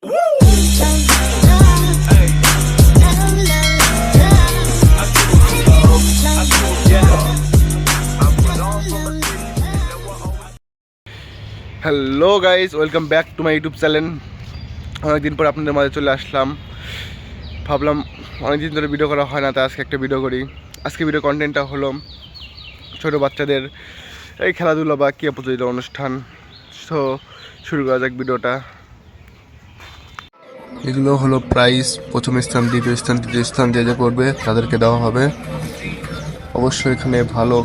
Hello guys, welcome back to my YouTube channel. অনেকদিন পর আপনাদের মাঝে চলে আসলাম। ভাবলাম অনেকদিন ধরে ভিডিও করা হয় না, তাই আজকে একটা ভিডিও করি। আজকে ভিডিও কন্টেন্টটা হলো ছোটো বাচ্চাদের এই খেলাধুলা বা ক্রীড়া প্রতিযোগিতা অনুষ্ঠান। তো শুরু করা যাক ভিডিওটা। এগুলো হলো প্রাইজ। প্রথম স্থান, দ্বিতীয় স্থান, তৃতীয় স্থান যে করবে তাদেরকে দেওয়া হবে। অবশ্যই এখানে ভালো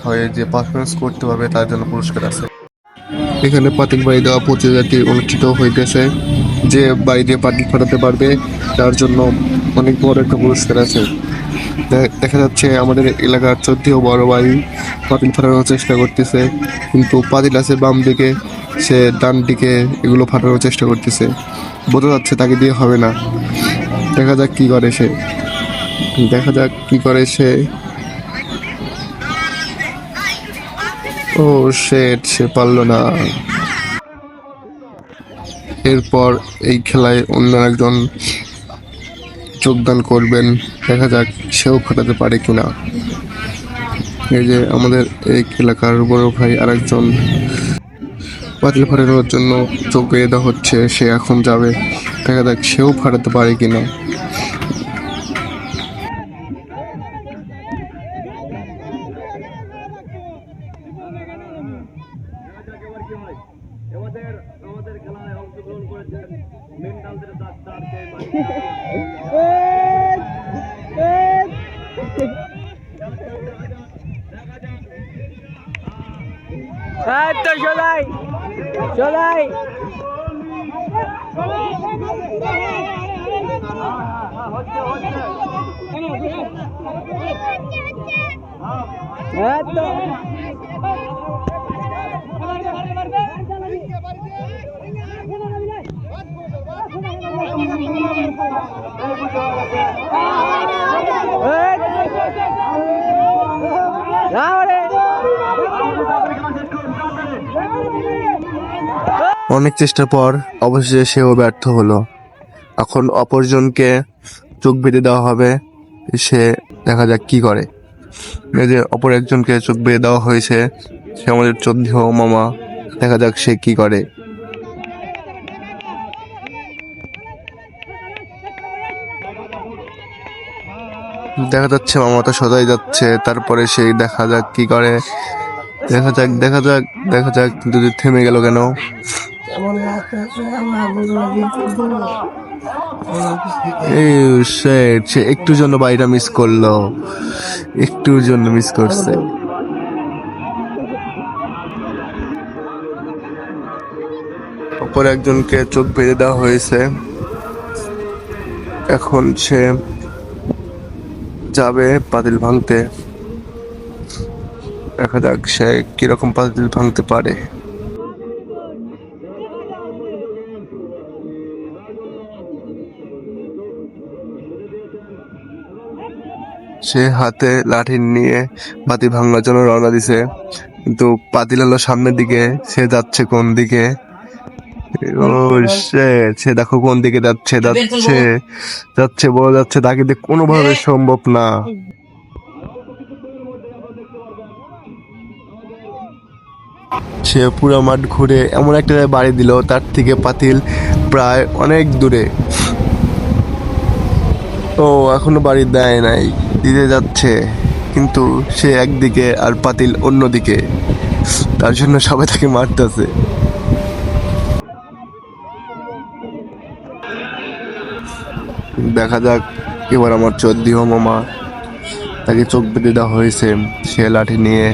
হয়ে যে পারফরমেন্স করতে পারবে তার জন্য পুরস্কার আছে। এখানে পাতিল বাড়ি দেওয়া প্রতিযোগিতাটি অনুষ্ঠিত হইতেছে। যে বাড়ি দিয়ে পাতিল ফাটাতে পারবে তার জন্য অনেক বড় একটা পুরস্কার আছে। দেখা যাচ্ছে আমাদের এলাকার 14 বড় বাড়ি পাতিল ফাটানোর চেষ্টা করতেছে, কিন্তু পাতিল আছে বাম দিকে, সে ডান দিকে এগুলো ফাটানোর চেষ্টা করতেছে। বোঝা যাচ্ছে তাকে দিয়ে হবে না। দেখা যাক কি করে সে। ও শেট, সে পারলো না। এরপর এই খেলায় অন্য একজন যোগদান করবেন। দেখা যাক সেও ফাটাতে পারে কিনা। এই যে আমাদের এই এলাকার বড় ভাই আরেকজন পাতিল ফাটানোর জন্য চোখ বেয়ে দেওয়া হচ্ছে, সে এখন যাবে। দেখা যাক সেও ফাটাতে পারে কিনা। আমাদের খেলায় অংশগ্রহণ করেছেন মেন্টালদের ডাক্তারকে চলাই অনেক চেষ্টার পর অবশেষে সেও ব্যর্থ হলো। এখন অপরজনকে চোখ বেঁধে দেওয়া হবে, সে দেখা যাক কি করে। এই যে অপর একজনকে চোখ বেঁধে দেওয়া হয়েছে, সে আমাদের 14 মামা। দেখা যাক সে কি করে। দেখা যাচ্ছে মামা তো সদাই যাচ্ছে, তারপরে সেই দেখা যাক কি করে। দেখা যাক কিন্তু থেমে গেল কেন? সে একটুর জন্য বাড়িটা মিস করলো, একটুর জন্য মিস করছে। অপর একজনকে চোখ বেঁধে দেওয়া হয়েছে, এখন সে যাবে পাতিল ভাঙতে। দেখা যাক সে কিরকম পাতিল ভাঙতে পারে। সে হাতে লাঠি নিয়ে পাতিল ভাঙার জন্য রওনা দিছে, কিন্তু পাতিল হলো সামনের দিকে, সে যাচ্ছে কোন দিকে? ও সে দেখো কোন দিকে যাচ্ছে বলা যাচ্ছে, তাকে দিয়ে কোনোভাবে সম্ভব না। সে পুরো মাঠ ঘুরে এমন একটা বাড়ি দিল, তার থেকে পাতিল প্রায় অনেক দূরে। ও এখনো বাড়ি দেয় নাই, দিতে যাচ্ছে, কিন্তু সে একদিকে আর পাতিল অন্যদিকে, তার জন্য সবাই তাকে মারতেছে। দেখা যাক এবার আমার 14 মামা, তাকে চোখ বেঁধে দেওয়া হয়েছে। সে লাঠি নিয়ে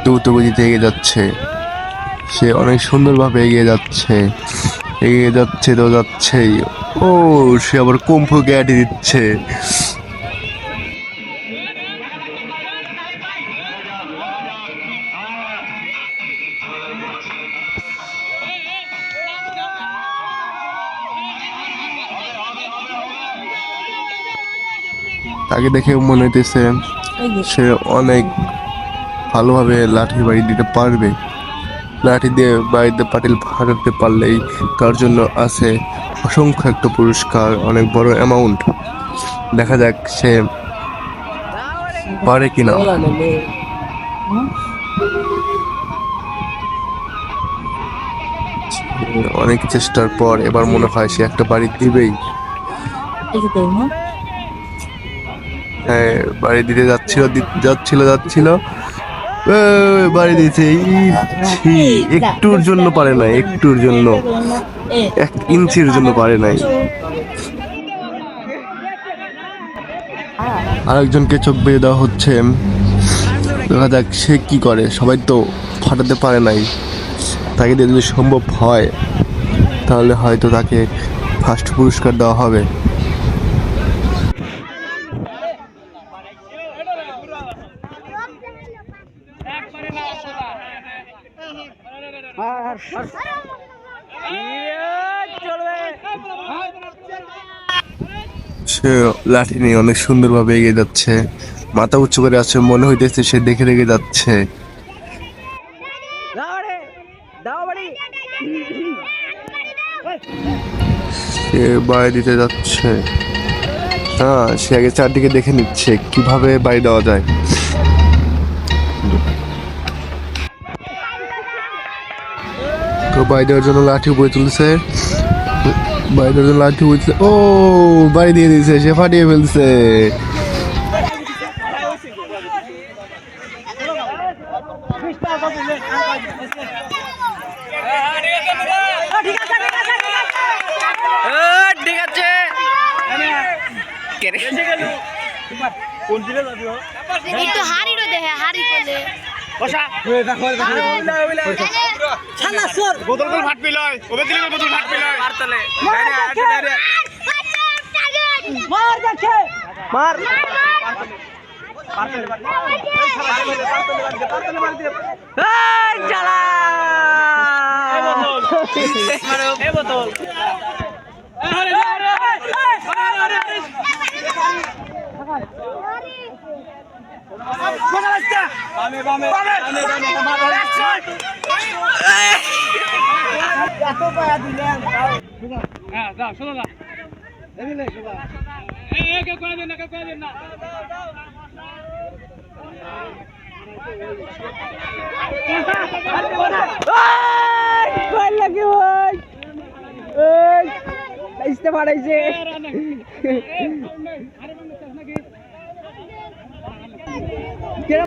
দ্রুত গতিতে এগিয়ে যাচ্ছে। সে অনেক সুন্দরভাবে এগিয়ে যাচ্ছে তো যাচ্ছেই। ও সে আবার কুম্ফু গ্যাটি দিচ্ছে। তাকে দেখে মনে হইতেছে সে অনেক ভালোভাবে লাঠি বাড়ি দিতে পারবে। লাঠি দিয়ে বাড়িতে পাতিল ফাটাতে পারলেই তার জন্য আছে অসংখ্য একটা পুরস্কার, অনেক বড় অ্যামাউন্ট। দেখা যাক সে পারে কিনা। অনেক চেষ্টার পর এবার মনে হয় সে একটা বাড়ি দিবেই। হ্যাঁ, বাড়ি দিতে যাচ্ছিল বাড়ি দিতে একটুর জন্য পারে নাই, একটুর জন্য, 1 ইঞ্চির জন্য পারে নাই। আরেকজনকে চোখ বেঁধে দেওয়া হচ্ছে, দেখা যাক সে কি করে। সবাই তো ফাটাতে পারে নাই, তাকে দিয়ে যদি সম্ভব হয় তাহলে হয়তো তাকে ফার্স্ট পুরস্কার দেওয়া হবে। সে লাঠি নিয়ে অনেক সুন্দরভাবে এগিয়ে যাচ্ছে, মাথা উঁচু করে আছে, মনে হইতেছে সে দেখে দেখে যাচ্ছে। সে বাড়ি দিতে যাচ্ছে। হ্যাঁ, সে আগে চারদিকে দেখে নিচ্ছে কিভাবে বাড়ি দেওয়া যায়। তো বাড়ি দেওয়ার জন্য লাঠি উপরে তুলছে, ও বাড়ি দিয়ে দিয়েছে, সে ফাটিয়ে ফেলছে। ঠিক আছে, একটু হাড়ি রো দেখে হাড়ি করলে বোতল করে ফাট পিলয়, ওবে দিলে বোতল ফাট পিলয় মারতলে মার যাচ্ছে, মার এই চালা এই বোতল পাঠাইছে ঠিক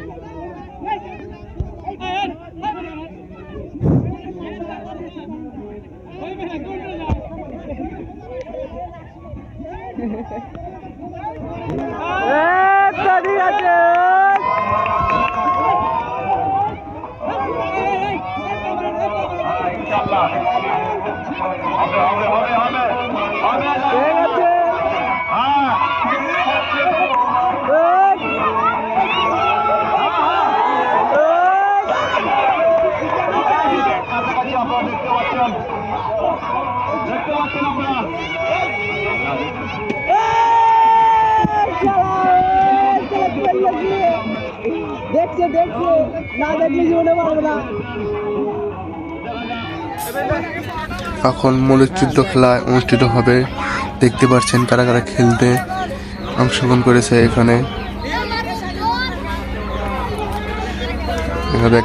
আছে। দেখছে দেখছে না দেখলে জীবনে পারবে না। এখন মল্লযুদ্ধ খেলা অনুষ্ঠিত হবে, দেখতে পাচ্ছেন কারা কারা খেলতে অংশগ্রহণ করেছে। এখানে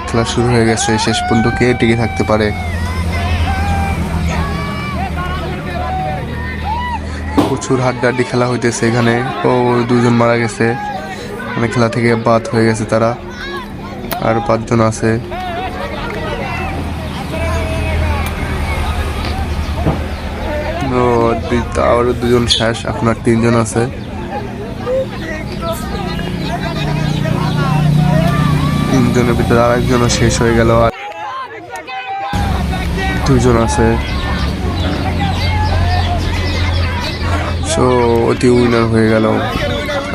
খেলা শুরু হয়ে গেছে, শেষ পর্যন্ত কে টিকে থাকতে পারে। প্রচুর হাড্ডাহাড্ডি খেলা হইতেছে এখানে। ও 2 জন মারা গেছে, মানে খেলা থেকে বাদ হয়ে গেছে তারা, আর 5 জন আছে। আরো 2 জন শেষ, আপনার 3 জন আছে। জনের ভিতরে আর একজনও শেষ হয়ে গেল, আর 2 জন আছে। সো অতি উইনার হয়ে গেল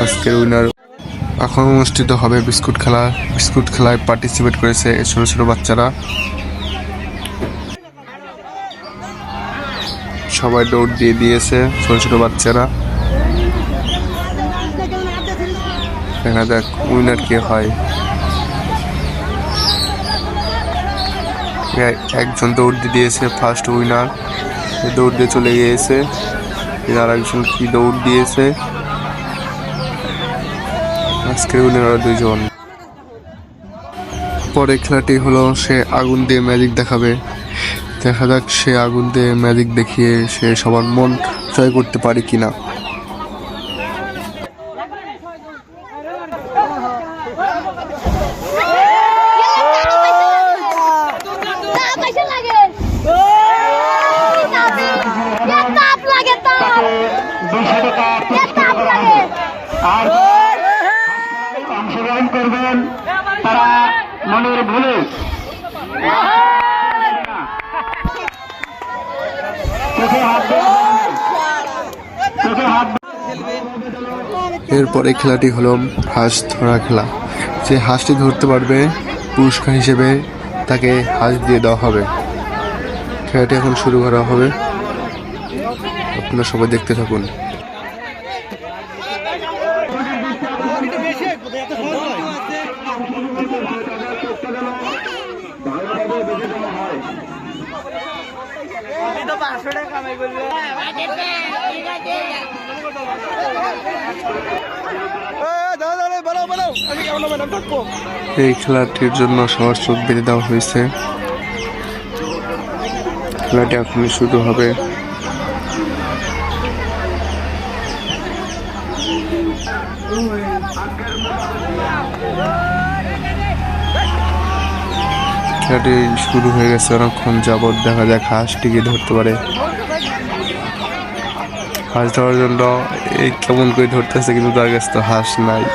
আজকের উইনার। এখন অনুষ্ঠিত হবে বিস্কুট খেলা। বিস্কুট খেলায় পার্টিসিপেট করেছে ছোট ছোট বাচ্চারা। সবাই দৌড় দিয়ে দিয়েছে, ছোট ছোট বাচ্চারা। দেখা যাক উইনার কে হয়। একজন দৌড় দিয়ে দিয়েছে, ফার্স্ট উইনার দৌড় দিয়ে চলে গিয়েছে। আর একজন কি দৌড় দিয়েছে, আজকের উইনার 2 জন। পরে খেলাটি হলো সে আগুন দিয়ে ম্যাজিক দেখাবে। দেখা যাক সে আগুন দিয়ে ম্যাজিক দেখিয়ে সে সবার মন জয় করতে পারে কিনা। অংশগ্রহণ করবেন তারা মনের ভুলে এরপরে খেলাটি হলো হাঁস ধরা খেলা। যে হাঁসটি ধরতে পারবে পুরস্কার হিসেবে তাকে হাঁস দিয়ে দেওয়া হবে। খেলাটি এখন শুরু করা হবে, আপনারা সবাই দেখতে থাকুন। এই খেলাটির জন্য সবার চোখ বেঁধে দেওয়া হয়েছে। খেলাটি এখনই শুরু হবে। খেলাটি শুরু হয়ে গেছে অনেকক্ষণ যাবৎ। দেখা যাক হাঁসটিকে ধরতে পারে। হাঁস ধরার জন্য এই কেমন করে ধরতেছে, কিন্তু তার কাছে তো হাঁস নাই।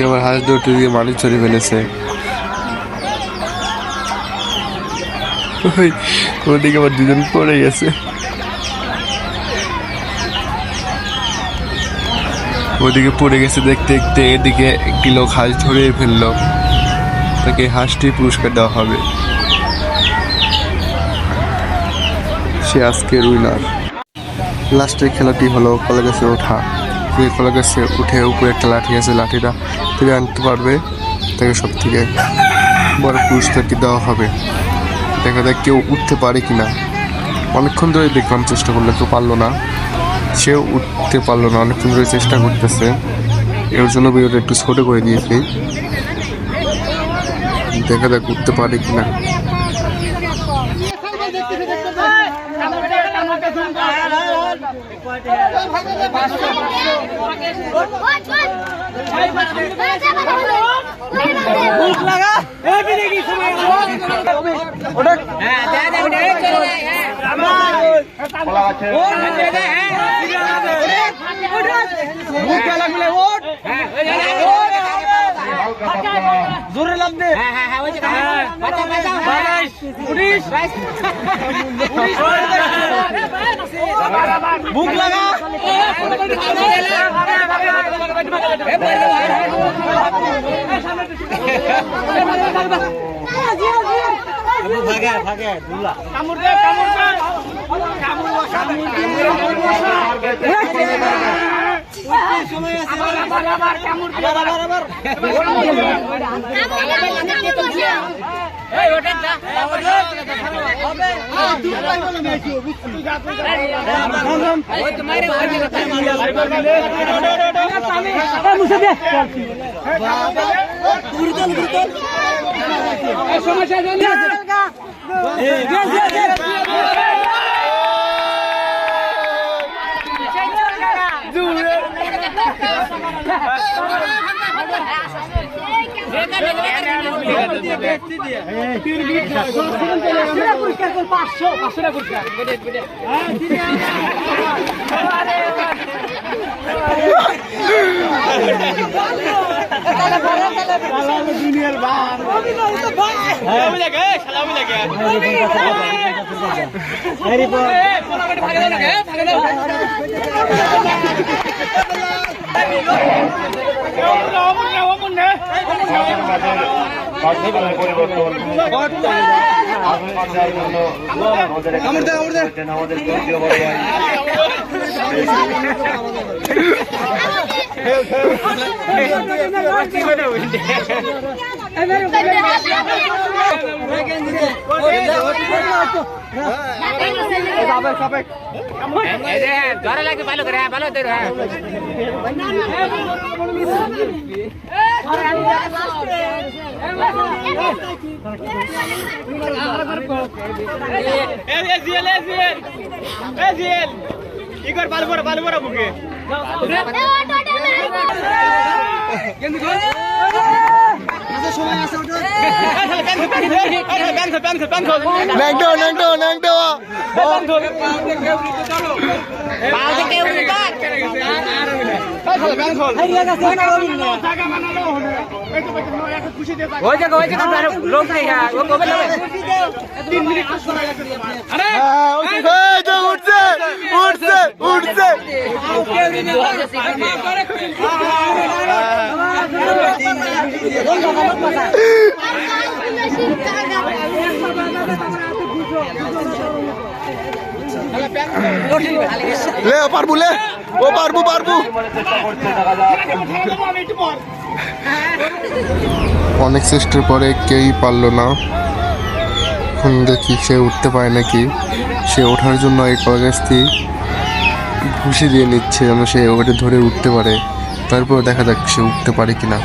আবার হাঁস ধরতে দিয়ে মাটি চড়ে ফেলেছে। ওদিকে আবার 2 জন পড়ে গেছে। ওদিকে পড়ে গেছে দেখতে দেখতে, এদিকে একটি লোক হাঁস ধরে ফেললো। তাকে হাঁসটি পুরস্কার দেওয়া হবে। সে আজকের উইনার। লাস্টের খেলাটি হলো কলা গাছে ওঠা। যে কলা গাছে উঠে উপরে একটা লাঠি আছে, লাঠিটা থেকে আনতে পারবে তাকে সব থেকে বড় পুরস্কারটি দেওয়া হবে। দেখা যাক কেউ উঠতে পারে কিনা। অনেকক্ষণ ধরে দেখলাম চেষ্টা করলে, কেউ পারলো না। সেও উঠতে পারলো না, অনেকক্ষণ ধরে চেষ্টা করতেছে। এর জন্য ভিডিওটা একটু ছোট করে দিয়েছি। দেখা যাক উঠতে পারে কিনা। জোরে লাভ দে। বুক লাগা। ভাগে ভাগে দুলা কামড় দে কামড় দে কামড় বসা সময় আছে আবার কামড় দে আবার এই ওটা যা হবে তুই পাইবো না মেছি তুই যা তুই ওই তো মাইরে ওই কথা মারলে আমি মুছে দে বাবা গুরুতল গুরুতল এই সমস্যা জানি এই দে দে দূরে দুনিয়ার পরিবর্তন জ্বরে লাগে ভালো করে ভালো তোর ইগর ভালো বড় বুকে লোক নেই উঠছে লে পারবো লে ও পারবো অনেক চেষ্টার পরে কেউই পারলো না। এখন দেখি সে উঠতে পারে নাকি। সে ওঠার জন্য এই কাগজটি ঘুষি দিয়ে নিচ্ছে যেন সে ওটা ধরে উঠতে পারে। তারপর দেখা যাক সে উঠতে পারে কিনা।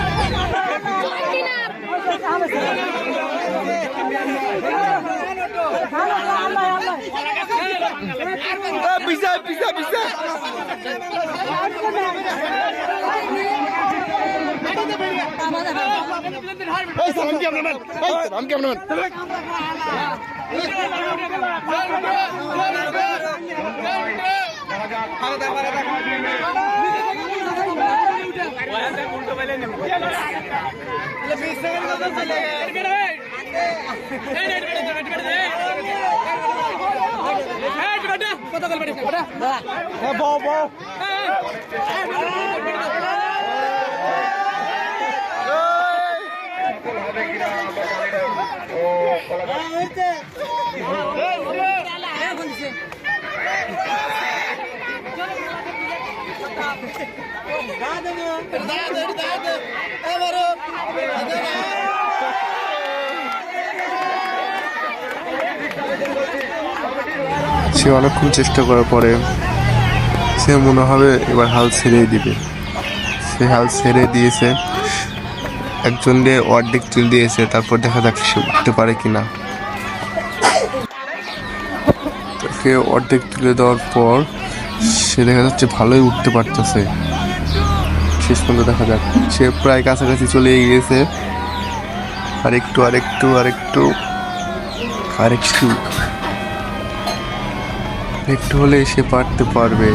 সে অনেকক্ষণ চেষ্টা করার পরে সে মনে হবে এবার হাল ছেড়েই দিবে। সে হাল ছেড়ে দিয়েছে, একজন দিয়ে অর্ধেক তুলে দিয়েছে। তারপর দেখা যাক সে উঠতে পারে কিনা। তাকে অর্ধেক তুলে দেওয়ার পর সে দেখা যাচ্ছে ভালোই উঠতে পারতেছে। শেষ পর্যন্ত দেখা যাক সে প্রায় কাছাকাছি চলে গিয়েছে। আরেকটু হলে সে পারতে পারবে।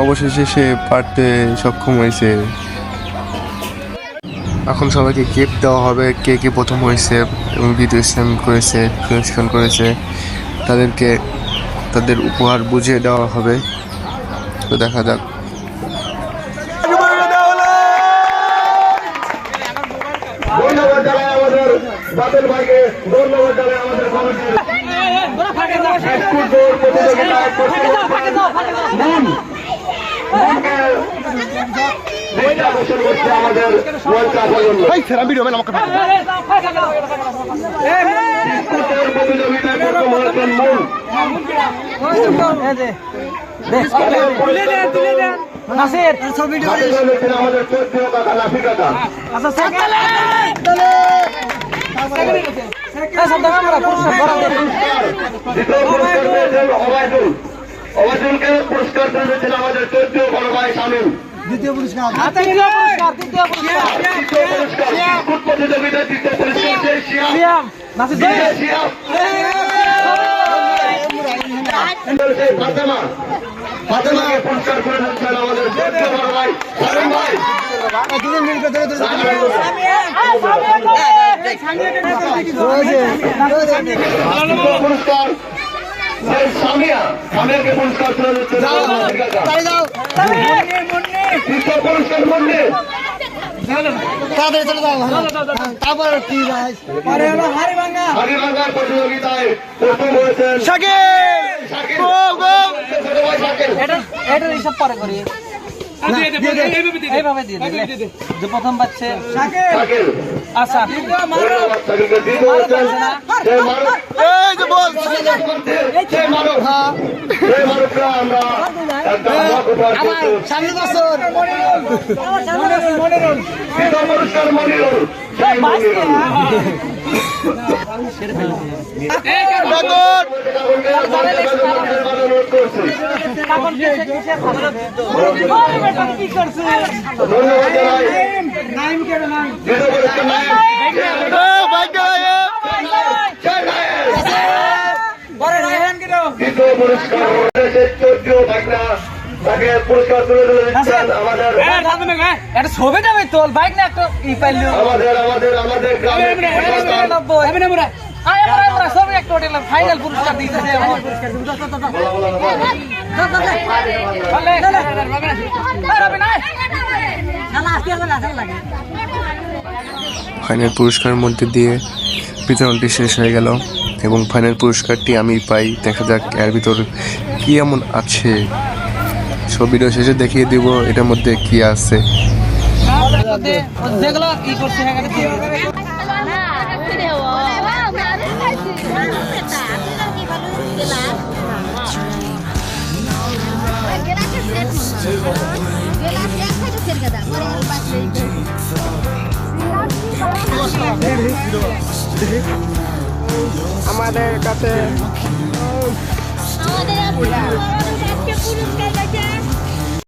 অবশেষে সে পারতে সক্ষম হয়েছে। এখন সবাইকে গিফট দেওয়া হবে। কে কে প্রথম হয়েছে এবং ভিডিও সেন্ড করেছে তাদেরকে তাদের উপহার বুঝিয়ে দেওয়া হবে। তো দেখা যাক। ধন্যবাদ জানাই আমাদের বাদল ভাইকে, ধন্যবাদ জানাই আমাদের কমিটির আমাদের চৌধুরী কাকা নাফি কাকা অবায়দুলকে পুরস্কার দিয়েছেন আমাদের চৌধুরী বড় ভাই শামীম। দ্বিতীয় পুরস্কার প্রতিযোগিতা দ্বিতীয় পুরস্কার ফাতেমাকে পুরস্কার করে দিচ্ছেন আমাদের চৌধুরী বড় ভাই শামীম ভাই। পুরস্কার সামিয়াকে পুরস্কার তুলে দিচ্ছেন। পুরস্কার মন্দির তাড়াতাড়ি চলে যাও তারপর কি ভাই আরে হলো হাড়িভাঙ্গা প্রতিযোগিতায় প্রথম হয়েছেন শাকিল গো গো এটা হিসাব পরে করি এইভাবে দিয়ে দে যে প্রথম বাচ্চা শাকিল আচ্ছা শাকিলকে দ্বিতীয় হয়েছেন এই যে বল সেই মারুফরা আমরা একটা মগ উপহার দিচ্ছি। সামনে বছর দ্বিতীয় পুরস্কার মনিরুল সেই মনিরুল অনুরোধ করছি। ধন্যবাদ জানাই দ্বিতীয় পুরস্কার নাইম। দ্বিতীয় পুরস্কার চৌদ্দ ভাগনা তাকে পুরস্কার তুলে তুলে দিচ্ছেন আমাদের একটা ছবিটা আমি তোল বাইক না একটা ই পাইলো আমাদের গ্রামের ছবি একটা হোটেল ফাইনাল পুরস্কার দিয়েছে ফাইনাল পুরস্কারের মধ্যে দিয়ে বিতরণটি শেষ হয়ে গেল এবং ফাইনাল পুরস্কারটি আমি পাই। দেখা যাক এর ভিতর কি এমন আছে, সব ভিডিও শেষে দেখিয়ে দিব এটার মধ্যে কি আছে। যেগুলো ই করছে আমাদের কাছে আমাদের পুরস্কার